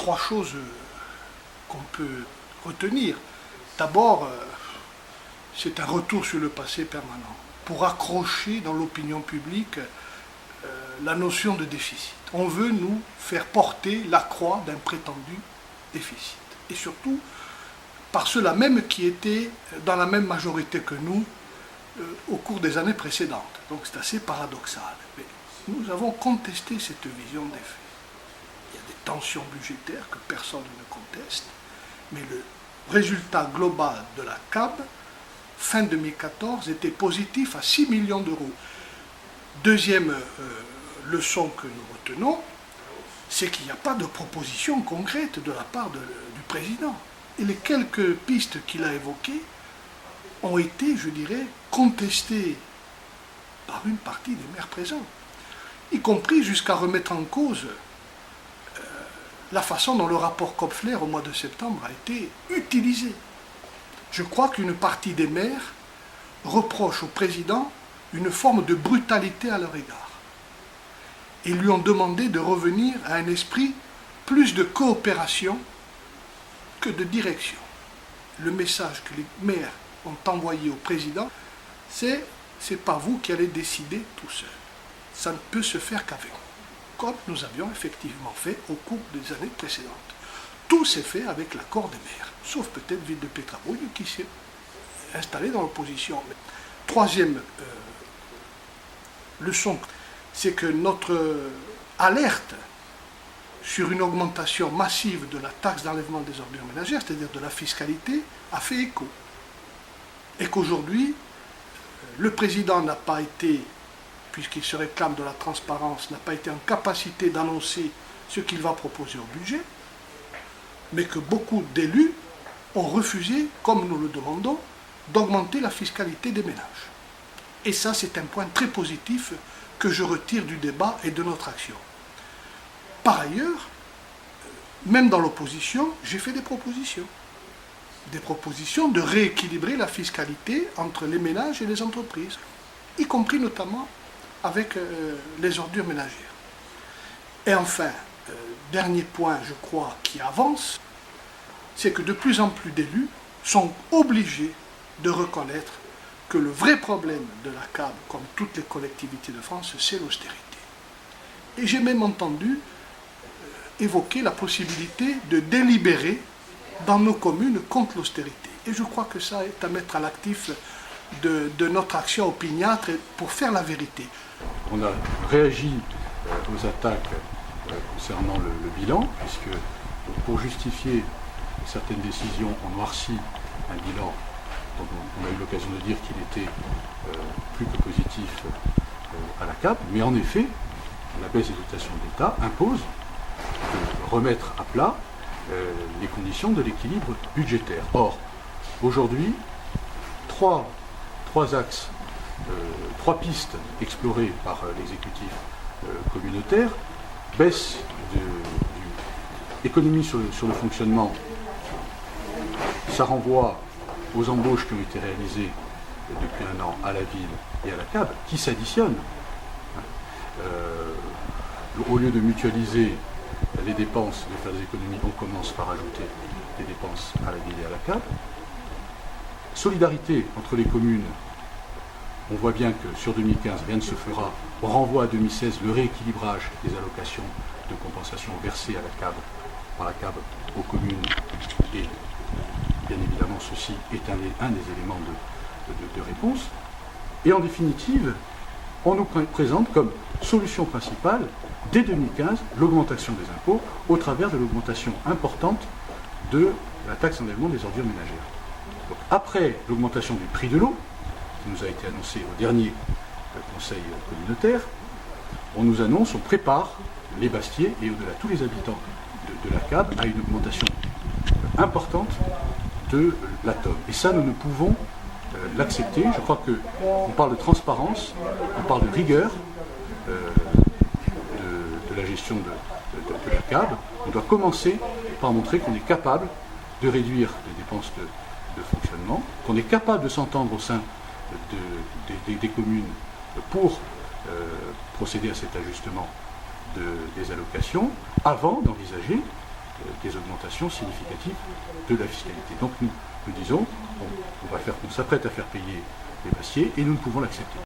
trois choses qu'on peut retenir. D'abord, c'est un retour sur le passé permanent pour accrocher dans l'opinion publique la notion de déficit. On veut nous faire porter la croix d'un prétendu déficit. Et surtout, par ceux-là même qui étaient dans la même majorité que nous au cours des années précédentes. Donc c'est assez paradoxal. Mais nous avons contesté cette vision des faits. Il y a des tensions budgétaires que personne ne conteste, mais le résultat global de la CAB, fin 2014, était positif à 6 millions d'euros. Deuxième leçon que nous retenons, c'est qu'il n'y a pas de proposition concrète de la part du président. Et les quelques pistes qu'il a évoquées ont été, je dirais, contestées par une partie des maires présents, y compris jusqu'à remettre en cause la façon dont le rapport Kopfler au mois de septembre a été utilisé. Je crois qu'une partie des maires reproche au président une forme de brutalité à leur égard et lui ont demandé de revenir à un esprit plus de coopération que de direction. Le message que les maires ont envoyé au président, c'est pas vous qui allez décider tout seul. Ça ne peut se faire qu'avec vous, comme nous avions effectivement fait au cours des années précédentes. Tout s'est fait avec l'accord des maires, sauf peut-être Ville de Pétrabrouille qui s'est installée dans l'opposition. Troisième leçon, c'est que notre alerte sur une augmentation massive de la taxe d'enlèvement des ordures ménagères, c'est-à-dire de la fiscalité, a fait écho. Et qu'aujourd'hui, le président n'a pas été, puisqu'il se réclame de la transparence, n'a pas été en capacité d'annoncer ce qu'il va proposer au budget, mais que beaucoup d'élus ont refusé, comme nous le demandons, d'augmenter la fiscalité des ménages. Et ça, c'est un point très positif que je retire du débat et de notre action. Par ailleurs, même dans l'opposition, j'ai fait des propositions de rééquilibrer la fiscalité entre les ménages et les entreprises, y compris notamment avec les ordures ménagères. Et enfin, dernier point, je crois, qui avance, c'est que de plus en plus d'élus sont obligés de reconnaître que le vrai problème de la CAB, comme toutes les collectivités de France, c'est l'austérité. Et j'ai même entendu évoquer la possibilité de délibérer dans nos communes contre l'austérité. Et je crois que ça est à mettre à l'actif de notre action opiniâtre pour faire la vérité. On a réagi aux attaques concernant le bilan, puisque pour justifier certaines décisions, on noircit un bilan dont on a eu l'occasion de dire qu'il était plus que positif à la CAP. Mais en effet, la baisse des dotations de l'État impose de remettre à plat les conditions de l'équilibre budgétaire. Or, aujourd'hui, trois axes, trois pistes explorées par l'exécutif communautaire, baisse économie sur le fonctionnement, ça renvoie aux embauches qui ont été réalisées depuis un an à la ville et à la CAB, qui s'additionnent. Au lieu de mutualiser les dépenses, de faire des économies, on commence par ajouter des dépenses à la ville et à la CAB. Solidarité entre les communes, on voit bien que sur 2015, rien ne se fera. On renvoie à 2016 le rééquilibrage des allocations de compensation versées à la CAB, par la CAB aux communes. Et bien évidemment, ceci est un des éléments de réponse. Et en définitive, on nous présente comme solution principale, dès 2015, l'augmentation des impôts au travers de l'augmentation importante de la taxe d'enlèvement des ordures ménagères. Donc, après l'augmentation du prix de l'eau, qui nous a été annoncée au dernier conseil communautaire, on nous annonce, on prépare les Bastiers et au-delà tous les habitants de la CAB à une augmentation importante de la TOM. Et ça, nous ne pouvons l'accepter. Je crois qu'on parle de transparence, on parle de rigueur de la gestion de la CAB. On doit commencer par montrer qu'on est capable de réduire les dépenses de fonctionnement, qu'on est capable de s'entendre au sein des communes pour procéder à cet ajustement des allocations, avant d'envisager des augmentations significatives de la fiscalité. Donc nous disons, on s'apprête à faire payer les Bassiers et nous ne pouvons l'accepter.